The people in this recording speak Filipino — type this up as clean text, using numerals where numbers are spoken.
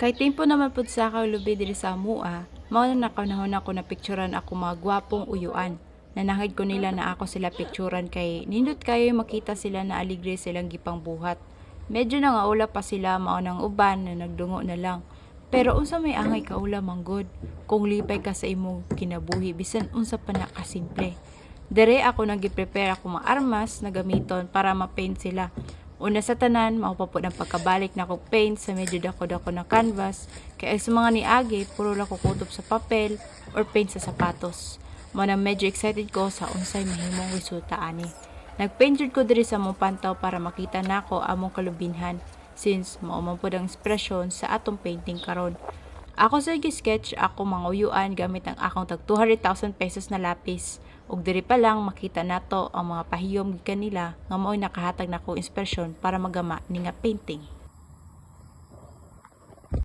Kay tempo naman pud sa kaulubi diri sa amua, mao na nakanahon ako na picturean ako mga gwapong uyuan. Nanangid ko nila na ako sila picturean kay nindot kayo makita sila na aligre silang gipang buhat. Medyo nangaula pa sila mao nang uban na nagdungo na lang. Pero unsa may angay kaula manggod kung lipay ka sa imong kinabuhi bisan unsa pa na kasimple. Dere ako nag-prepare ako mga armas na gamiton para ma-paint sila. Una sa tanan, mao pa pud ang pagkabalik na kog paint sa medyo dako-dako na canvas, kaya sa mga niagi, puro lang ko kutob sa papel or paint sa sapatos. Mao na medyo excited ko sa unsay mahimong resulta ani. Nagpaint jud ko diri sa mong pantaw para makita nako among kalubinhan since mao man pud ang ekspresyon sa atong painting karon. Ako sa sketch ako manguyuan gamit ang akong tag 200,000 pesos na lapis. Ug diri pa lang makita nato ang mga pahiyom gikan nila nga mao'y nakahatag nako inspirasyon para magama ni nga painting.